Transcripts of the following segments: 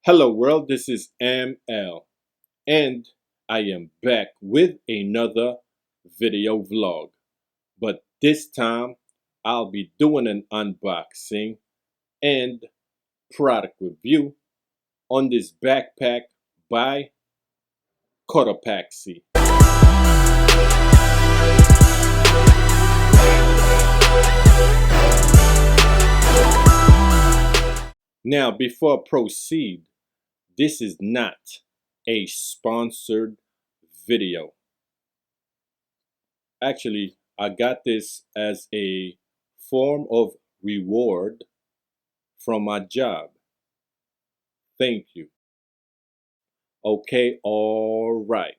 Hello world, this is ML and I am back with another video vlog. But this time I'll be doing an unboxing and product review on this backpack by Cotopaxi. Now before I proceed, this is not a sponsored video. Actually, I got this as a form of reward from my job. Thank you. Okay, all right.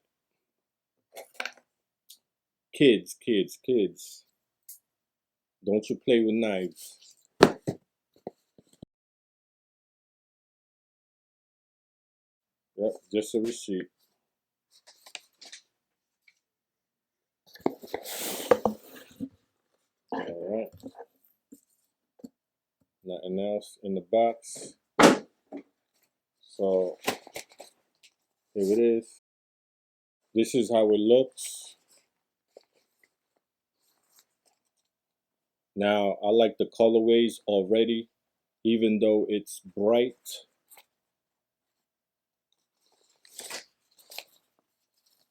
Kids, don't you play with knives. Yep, just a receipt. All right. Nothing else in the box. So here it is. This is how it looks. Now, I like the colorways already, even though it's bright.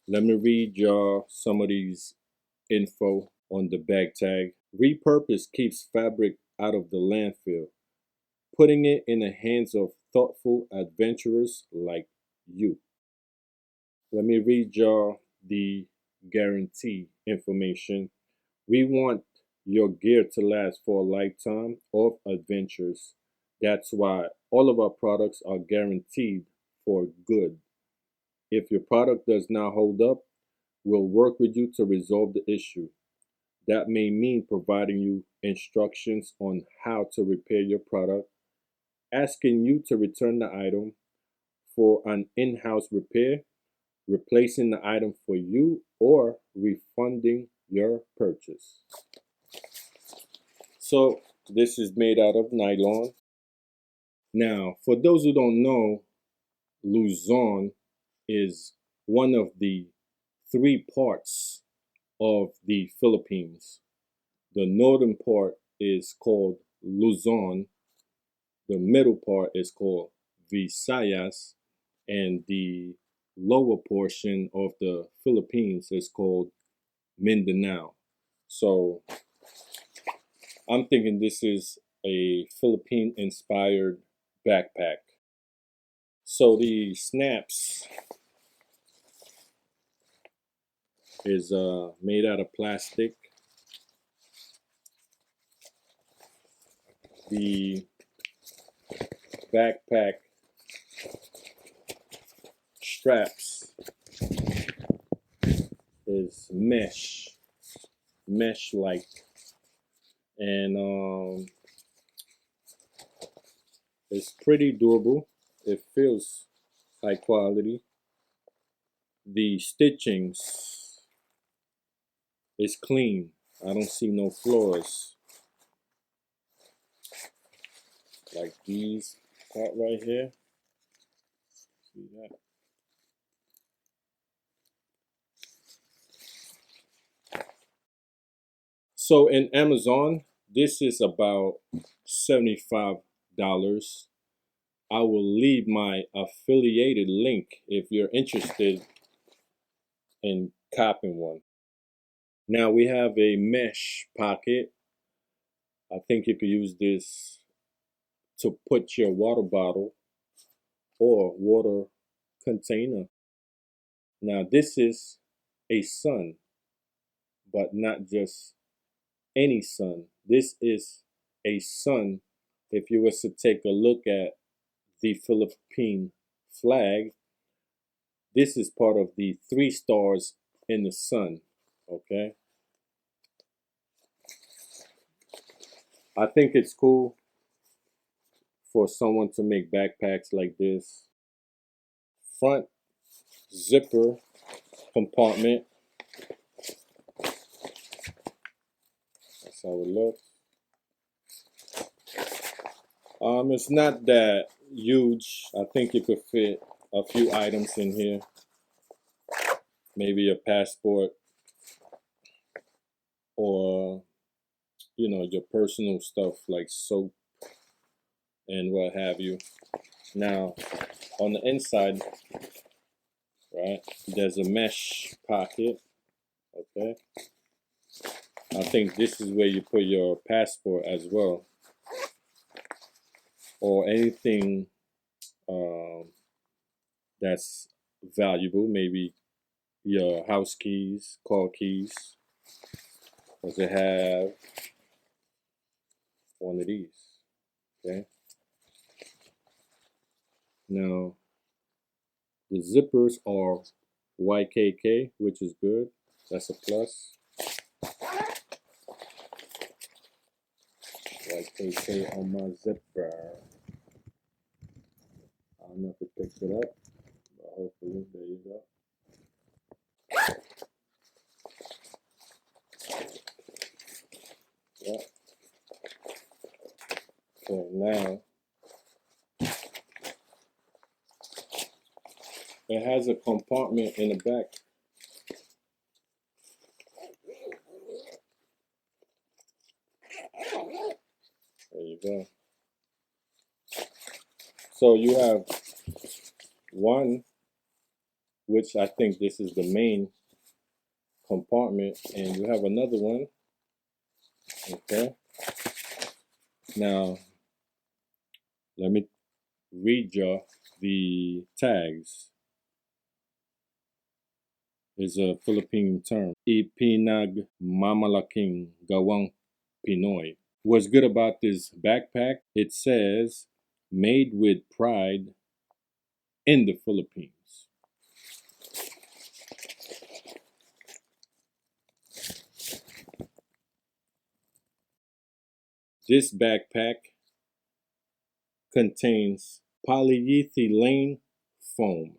Let me read y'all some of these info on the bag tag. Repurpose keeps fabric out of the landfill, putting it in the hands of thoughtful adventurers like you. Let me read y'all the guarantee information. We want your gear to last for a lifetime of adventures. That's why all of our products are guaranteed for good. If your product does not hold up, we'll work with you to resolve the issue. That may mean providing you instructions on how to repair your product, asking you to return the item for an in-house repair, replacing the item for you, or refunding your purchase. So this is made out of nylon. Now, for those who don't know, Luzon is one of the three parts of the Philippines. The northern part is called Luzon, the middle part is called Visayas, and the lower portion of the Philippines is called Mindanao. So I'm thinking this is a Philippine-inspired backpack. So the snaps is made out of plastic. The backpack straps is mesh-like, and it's pretty durable. It feels high quality. The stitchings is clean. I don't see no flaws. Like these part right here. See that? So in Amazon, this is about $75. I will leave my affiliated link if you're interested in copping one. Now we have a mesh pocket. I think you could use this to put your water bottle or water container. Now this is a sun, but not just any sun. This is a sun. If you was to take a look at the Philippine flag, this is part of the 3 stars in the sun. Okay, I think it's cool for someone to make backpacks like this. Front zipper compartment. That's how it looks. It's not that huge. I think you could fit a few items in here. Maybe a passport or, you know, your personal stuff like soap and what have you. Now, on the inside, right, there's a mesh pocket, okay? I think this is where you put your passport as well, or anything that's valuable, maybe your house keys, car keys. Does it have one of these? Okay. Now, the zippers are YKK, which is good. That's a plus. YKK on my zipper. I don't know if it picks it up, but hopefully, there you go. Yeah. So now, it has a compartment in the back. There you go. So you have one, which I think this is the main compartment, and you have another one. Okay. Now, let me read you the tags. Is a Philippine term. Ipinag mamalaking gawang Pinoy. What's good about this backpack? It says, made with pride in the Philippines. This backpack contains polyethylene foam.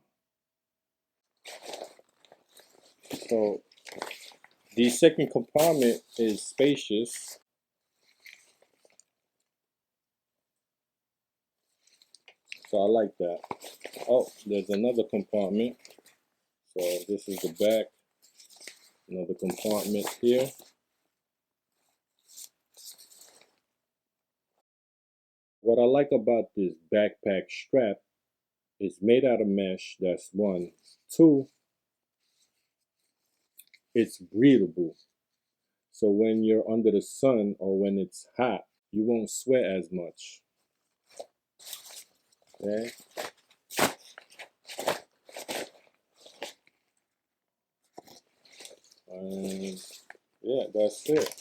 So the second compartment is spacious. So I like that. Oh, there's another compartment. So this is the back. Another compartment here. What I like about this backpack strap is made out of mesh. That's one. Two, it's breathable. So when you're under the sun or when it's hot, you won't sweat as much. Okay. And yeah, that's it.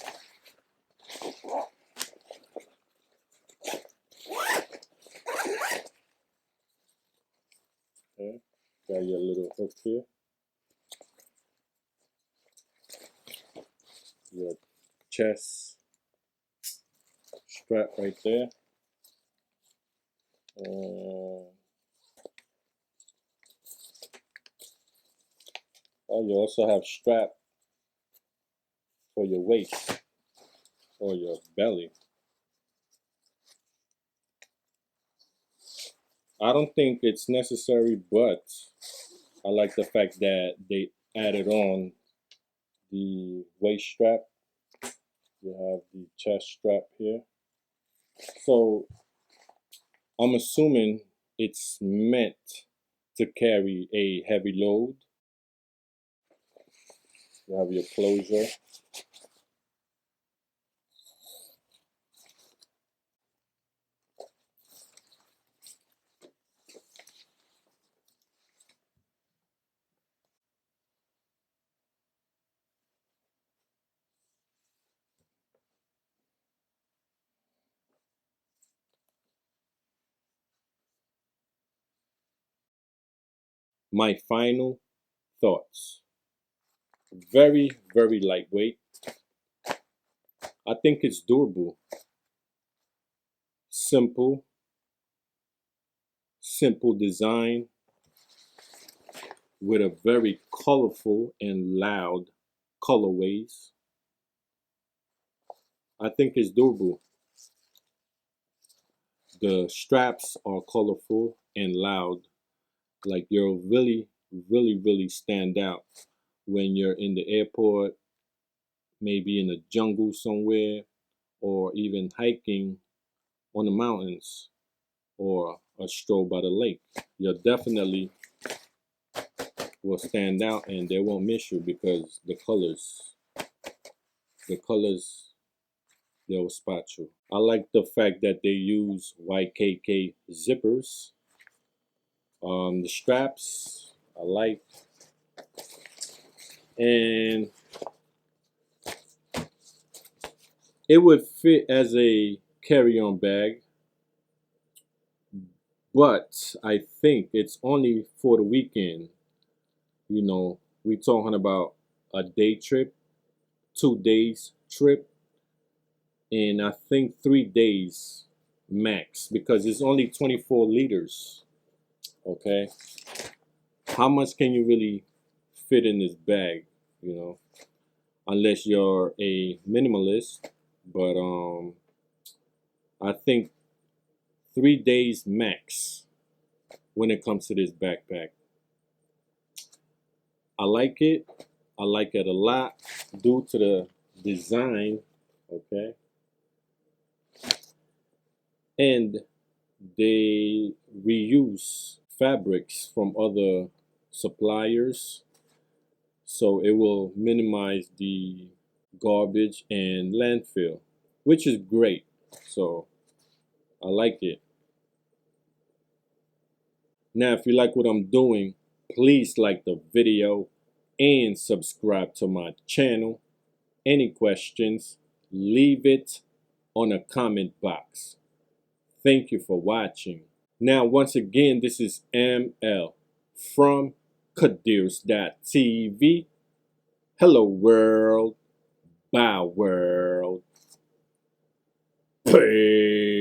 Okay. Got your little hook here. Your chest strap right there. Oh, you also have strap for your waist or your belly. I don't think it's necessary, but I like the fact that they added on the waist strap. You have the chest strap here. So I'm assuming it's meant to carry a heavy load. You have your closure. My final thoughts. Very, very lightweight. I think it's durable. Simple design with a very colorful and loud colorways. I think it's durable. The straps are colorful and loud. Like you'll really stand out when you're in the airport, maybe in the jungle somewhere, or even hiking on the mountains or a stroll by the lake. You'll definitely will stand out and they won't miss you because the colors, they'll spot you. I like the fact that they use YKK zippers. The straps I like, and it would fit as a carry-on bag, but I think it's only for the weekend. You know, we talking about a day trip, 2 days trip, and I think 3 days max because it's only 24 liters. Okay, how much can you really fit in this bag? You know, unless you're a minimalist, but I think 3 days max when it comes to this backpack. I like it. I like it a lot due to the design. Okay, and they reuse fabrics from other suppliers, so it will minimize the garbage and landfill, which is great. So I like it. Now, if you like what I'm doing, please like the video and subscribe to my channel. Any questions, leave it on a comment box. Thank you for watching. Now, once again, this is ML from KadeersTV. Hello, world. Bye, world. Peace.